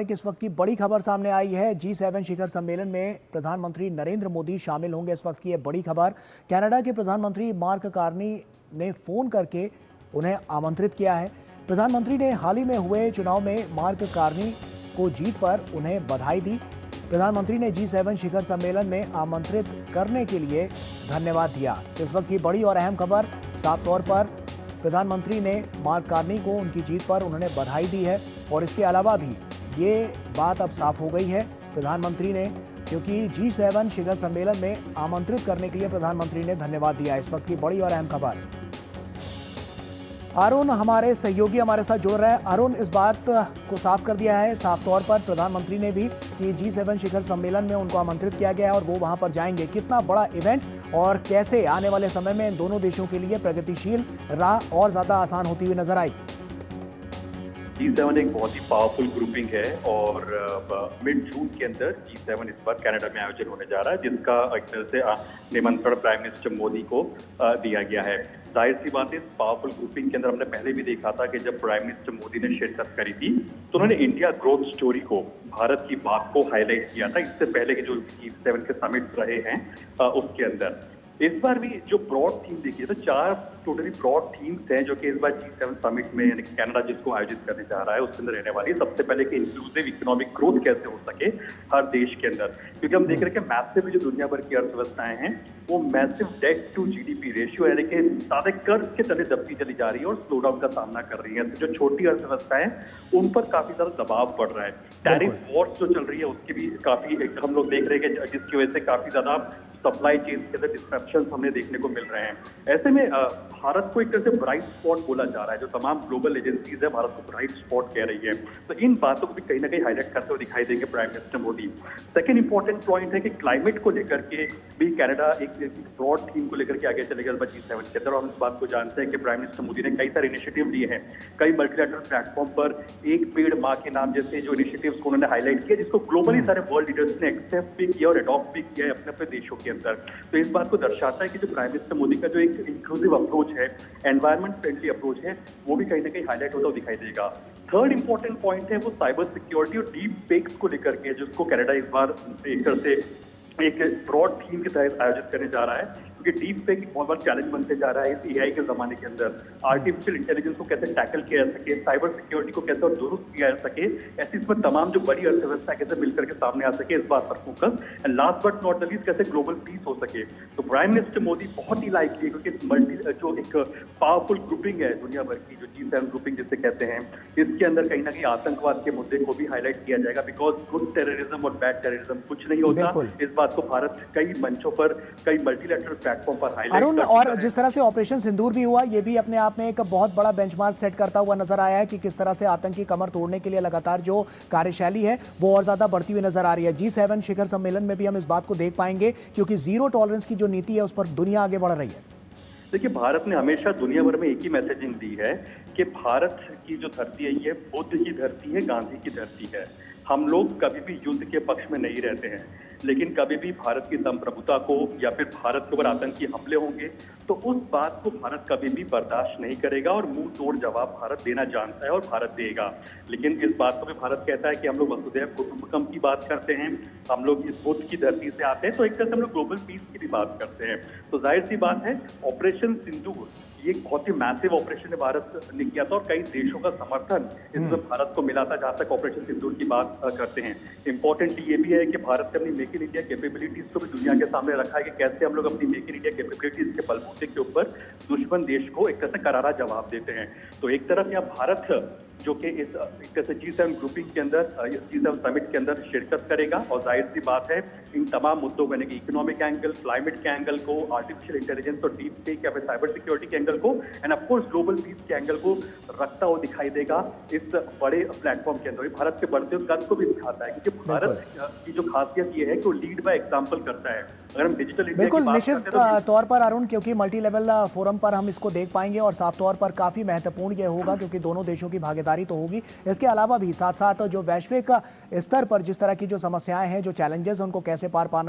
इस वक्त की बड़ी खबर सामने आई है। G7 शिखर सम्मेलन में प्रधानमंत्री नरेंद्र मोदी शामिल होंगे। इस वक्त की यह बड़ी खबर, कनाडा के प्रधानमंत्री मार्क कार्नी ने फोन करके उन्हें आमंत्रित किया है। प्रधानमंत्री ने हाल ही में हुए चुनाव में मार्क कार्नी को जीत पर उन्हें बधाई दी। प्रधानमंत्री ने G7 शिखर सम्मेलन में आमंत्रित करने के लिए धन्यवाद दिया। इस वक्त की बड़ी और अहम खबर, साफ तौर पर प्रधानमंत्री ने मार्क कार्नी को उनकी जीत पर उन्होंने बधाई दी है और इसके अलावा भी ये बात अब साफ हो गई है प्रधानमंत्री ने, क्योंकि G7 शिखर सम्मेलन में आमंत्रित करने के लिए प्रधानमंत्री ने धन्यवाद दिया। इस वक्त की बड़ी और अहम खबर। अरुण हमारे सहयोगी हमारे साथ जुड़ रहे हैं। अरुण, इस बात को साफ कर दिया है साफ तौर पर प्रधानमंत्री ने भी कि G7 शिखर सम्मेलन में उनको आमंत्रित किया गया है और वो वहां पर जाएंगे। कितना बड़ा इवेंट और कैसे आने वाले समय में इन दोनों देशों के लिए प्रगतिशील राह और ज्यादा आसान होती हुई नजर आएगी? G7 एक बहुत ही पावरफुल ग्रुपिंग है और मिड जून के अंदर G7 इस बार कनाडा में आयोजन होने जा रहा है, जिसका एक तरह से निमंत्रण प्राइम मिनिस्टर मोदी को दिया गया है। जाहिर सी बात है, इस पावरफुल ग्रुपिंग के अंदर हमने पहले भी देखा था कि जब प्राइम मिनिस्टर मोदी ने शिरकत करी थी तो उन्होंने इंडिया ग्रोथ स्टोरी को, भारत की बात को हाईलाइट किया था। इससे पहले के जो G7 के समिट रहे हैं उसके अंदर इस बार भी जो ब्रॉड थीम देखिए तो 4 टोटली ब्रॉड थीम्स हैं जो कि इस बार G7 समिट में यानी कनाडा जिसको आयोजित करने जा रहा है उसके अंदर रहने वाली। सबसे पहले कि इंक्लूसिव इकोनॉमिक ग्रोथ कैसे हो सके हर देश के अंदर, क्योंकि हम देख रहे हैं कि मैसिव जो दुनिया भर की अर्थव्यवस्थाएं हैं वो massive debt to GDP ratio यानी कि ज्यादा कर्ज के तले दबती चली जा रही है और स्लो डाउन का सामना कर रही है। तो जो छोटी अर्थव्यवस्थाएं हैं उन पर काफी ज्यादा दबाव पड़ रहा है। टैरिफ वॉर्स जो चल रही है उसकी भी काफी हम लोग देख रहे हैं कि जिसकी वजह से काफी ज्यादा सप्लाई चेन के अंदर डिस्ट्रप्शन हमें देखने को मिल रहे हैं। ऐसे में भारत को एक तरह से ब्राइट स्पॉट बोला जा रहा है, जो तमाम ग्लोबल एजेंसीज है भारत को ब्राइट स्पॉट कह रही है। तो इन बातों को भी कहीं ना कहीं हाईलाइट करते हुए दिखाई देंगे prime minister Modi. Second important point है कि क्लाइमेट को लेकर के भी कनाडा एक ब्रॉड थीम को लेकर के आगे चलेगा G7 के अंदर। और हम इस बात को जानते हैं कि प्राइम मिनिस्टर मोदी ने कई सारे इनिशिएटिव लिए हैं, कई मल्टीलैटरल प्लेटफॉर्म पर एक पेड़ माँ के नाम जैसे जो इनिशिएटिव्स को उन्होंने हाईलाइट किया, जिसको ग्लोबली सारे वर्ल्ड लीडर्स ने एक्सेप्ट भी किया और अडॉप्ट भी किया है अपने अपने देशों के अंदर। तो इस बात को दर्शाता है कि जो प्राइम मिनिस्टर मोदी का जो एक इंक्लूसिव अप्रोच है, एनवायरमेंट फ्रेंडली अप्रोच है, वो भी कहीं ना कहीं हाईलाइट होता हुआ दिखाई देगा। थर्ड इंपॉर्टेंट पॉइंट है वो साइबर सिक्योरिटी और डीप फेक्स को लेकर के, जिसको कनाडा इस बार एक तरह से एक ब्रॉड थीम के तहत आयोजित करने जा रहा है, क्योंकि डीप फेक बहुत बड़ा चैलेंज बनते जा रहा है इस एआई के जमाने के अंदर। आर्टिफिशियल इंटेलिजेंस को कैसे टैकल किया जा सके, साइबर सिक्योरिटी को कैसे और दुरुस्त किया जा सके, ऐसी इसमें तमाम जो बड़ी अर्थव्यवस्था कैसे मिलकर के सामने आ सके, इस बात पर focus. And last but not the least, कैसे ग्लोबल पीस हो सके। तो प्राइम मिनिस्टर मोदी बहुत ही लाइक है, क्योंकि मल्टी जो एक पावरफुल ग्रुपिंग है दुनिया भर की, जो G7 ग्रुपिंग जिसे कहते हैं, इसके अंदर कहीं ना कहीं आतंकवाद के मुद्दे को भी हाईलाइट किया जाएगा। बिकॉज गुड टेररिज्म और बैड टेररिज्म कुछ नहीं होता। इस बात को भारत कई मंचों पर, कई मल्टीलैटरल प्लेटफॉर्म पर हाईलाइट। और जिस तरह से ऑपरेशन सिंदूर भी हुआ, ये भी अपने आप में एक बहुत बड़ा बेंचमार्क सेट करता हुआ नजर आया है कि किस तरह से आतंकी कमर तोड़ने के लिए लगातार जो कार्यशैली है वो और ज्यादा बढ़ती हुई नजर आ रही है। G7 शिखर सम्मेलन में भी हम इस बात को देख पाएंगे, क्योंकि जीरो टॉलरेंस की जो नीति है उस पर दुनिया आगे बढ़ रही है। देखिए, भारत ने हमेशा दुनिया भर में एक ही मैसेजिंग दी है कि भारत की जो धरती है ये बुद्ध की धरती है, गांधी की धरती है। हम लोग कभी भी युद्ध के पक्ष में नहीं रहते हैं, लेकिन कभी भी भारत की संप्रभुता को या फिर भारत के ऊपर आतंकी हमले होंगे तो उस बात को भारत कभी भी बर्दाश्त नहीं करेगा और मुंह तोड़ जवाब भारत देना जानता है और भारत देगा। लेकिन इस बात को भी भारत कहता है कि हम लोग वसुधैव कुटुंबकम की बात करते हैं, हम लोग इस बुद्ध की धरती से आते हैं, तो एक तरह से हम लोग ग्लोबल पीस की भी बात करते हैं। तो जाहिर सी बात है, ऑपरेशन सिंदूर ये एक बहुत ही मैसिव ऑपरेशन है भारत ने किया था और कई देशों का समर्थन इसमें भारत को मिला था, जहां तक ऑपरेशन सिंदूर की बात करते हैं। इंपॉर्टेंटली ये भी है कि भारत ने अपनी मेक इन इंडिया कैपेबिलिटीज को भी दुनिया के सामने रखा है कि कैसे हम लोग अपनी मेक इन इंडिया कैपेबिलिटीज के बलबूते के ऊपर दुश्मन देश को एक तरह से करारा जवाब देते हैं। तो एक तरफ यहाँ भारत जो कि इस एक तरह से G7 ग्रुपिंग के अंदर, G7 समिट के अंदर शिरकत करेगा और जाहिर सी बात है इन तमाम मुद्दों को, यानी कि इकोनॉमिक एंगल, क्लाइमेट के एंगल को, आर्टिफिशियल इंटेलिजेंस और डीप फेक या फिर साइबर सिक्योरिटी के एंगल को end of course global piece के एंगल को रखता हुआ दिखाई देगा इस बड़े प्लेटफॉर्म के अंदर। भारत के बढ़ते हुए कद को भी दिखाता है, क्योंकि भारत की जो खासियत ये है कि वो लीड बाय एग्जाम्पल करता है। अगर हम डिजिटल इंडिया बिल्कुल निश्चित तौर पर अरुण, क्योंकि मल्टी लेवल फोरम पर हम इसको देख पाएंगे और साफ तौर पर काफी महत्वपूर्ण ये होगा, क्योंकि दोनों देशों की भागीदारी तो होगी। इसके अलावा भी साथ साथ जो वैश्विक स्तर पर जिस तरह की जो समस्याएं हैं, जो चैलेंजेस, उनको कैसे पार पाना है।